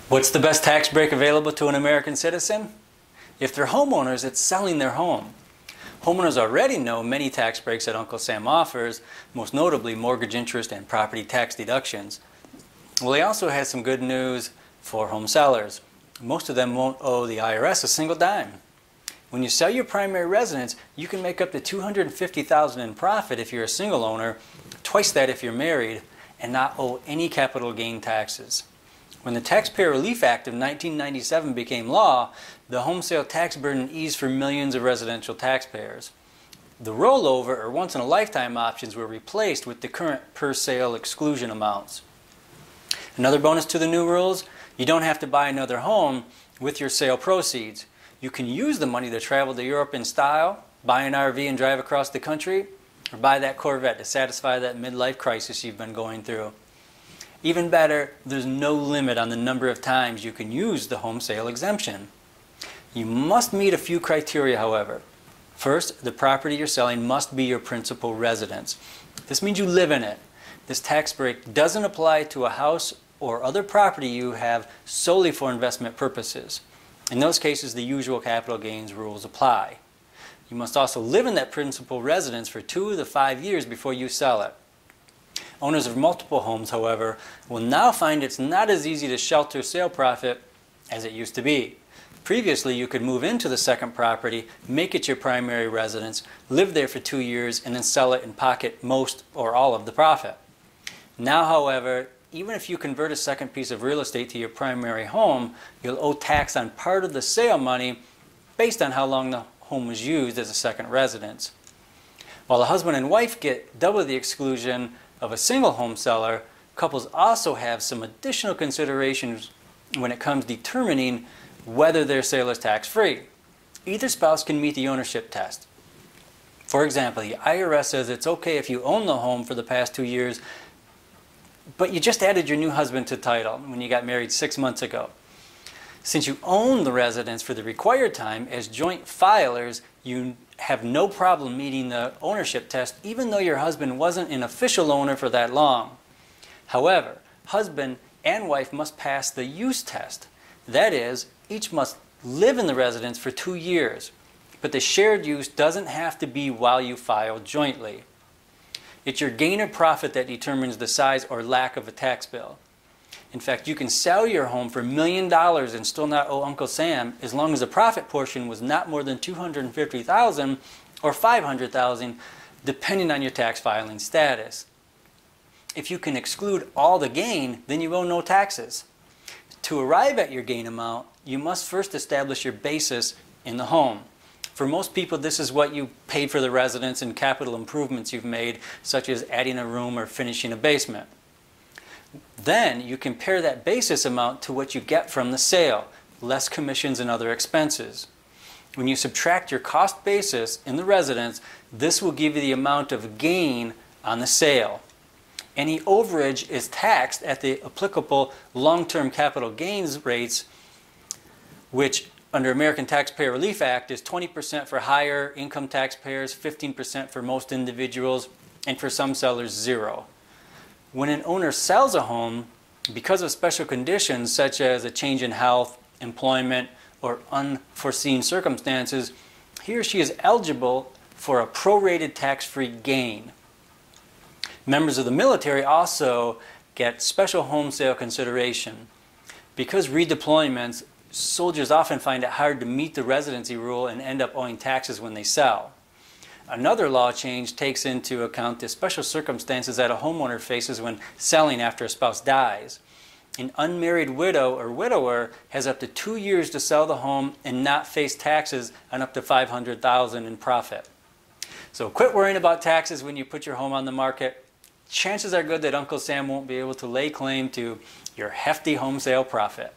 What's the best tax break available to an American citizen? If they're homeowners, it's selling their home. Homeowners already know many tax breaks that Uncle Sam offers, most notably mortgage interest and property tax deductions. Well, he also has some good news for home sellers. Most of them won't owe the IRS a single dime. When you sell your primary residence, you can make up to $250,000 in profit if you're a single owner, twice that if you're married, and not owe any capital gain taxes. When the Taxpayer Relief Act of 1997 became law, the home sale tax burden eased for millions of residential taxpayers. The rollover or once-in-a-lifetime options were replaced with the current per-sale exclusion amounts. Another bonus to the new rules, you don't have to buy another home with your sale proceeds. You can use the money to travel to Europe in style, buy an RV and drive across the country, or buy that Corvette to satisfy that midlife crisis you've been going through. Even better, there's no limit on the number of times you can use the home sale exemption. You must meet a few criteria, however. First, the property you're selling must be your principal residence. This means you live in it. This tax break doesn't apply to a house or other property you have solely for investment purposes. In those cases, the usual capital gains rules apply. You must also live in that principal residence for 2 to 5 years before you sell it. Owners of multiple homes, however, will now find it's not as easy to shelter sale profit as it used to be. Previously, you could move into the second property, make it your primary residence, live there for 2 years, and then sell it and pocket most or all of the profit. Now, however, even if you convert a second piece of real estate to your primary home, you'll owe tax on part of the sale money based on how long the home was used as a second residence. While the husband and wife get double the exclusion of a single home seller, couples also have some additional considerations when it comes determining whether their sale is tax-free. Either spouse can meet the ownership test. For example, the IRS says it's okay if you own the home for the past 2 years, but you just added your new husband to title when you got married 6 months ago. Since you own the residence for the required time, as joint filers, you have no problem meeting the ownership test even though your husband wasn't an official owner for that long. However, husband and wife must pass the use test. That is, each must live in the residence for 2 years, but the shared use doesn't have to be while you file jointly. It's your gain or profit that determines the size or lack of a tax bill. In fact, you can sell your home for $1 million and still not owe Uncle Sam as long as the profit portion was not more than $250,000 or $500,000, depending on your tax filing status. If you can exclude all the gain, then you owe no taxes. To arrive at your gain amount, you must first establish your basis in the home. For most people, this is what you paid for the residence and capital improvements you've made, such as adding a room or finishing a basement. Then you compare that basis amount to what you get from the sale, less commissions and other expenses. When you subtract your cost basis in the residence, this will give you the amount of gain on the sale. Any overage is taxed at the applicable long-term capital gains rates, which under American Taxpayer Relief Act is 20% for higher income taxpayers, 15% for most individuals, and for some sellers, 0. When an owner sells a home, because of special conditions such as a change in health, employment, or unforeseen circumstances, he or she is eligible for a prorated tax-free gain. Members of the military also get special home sale consideration. Because redeployments, soldiers often find it hard to meet the residency rule and end up owing taxes when they sell. Another law change takes into account the special circumstances that a homeowner faces when selling after a spouse dies. An unmarried widow or widower has up to 2 years to sell the home and not face taxes on up to $500,000 in profit. So quit worrying about taxes when you put your home on the market. Chances are good that Uncle Sam won't be able to lay claim to your hefty home sale profit.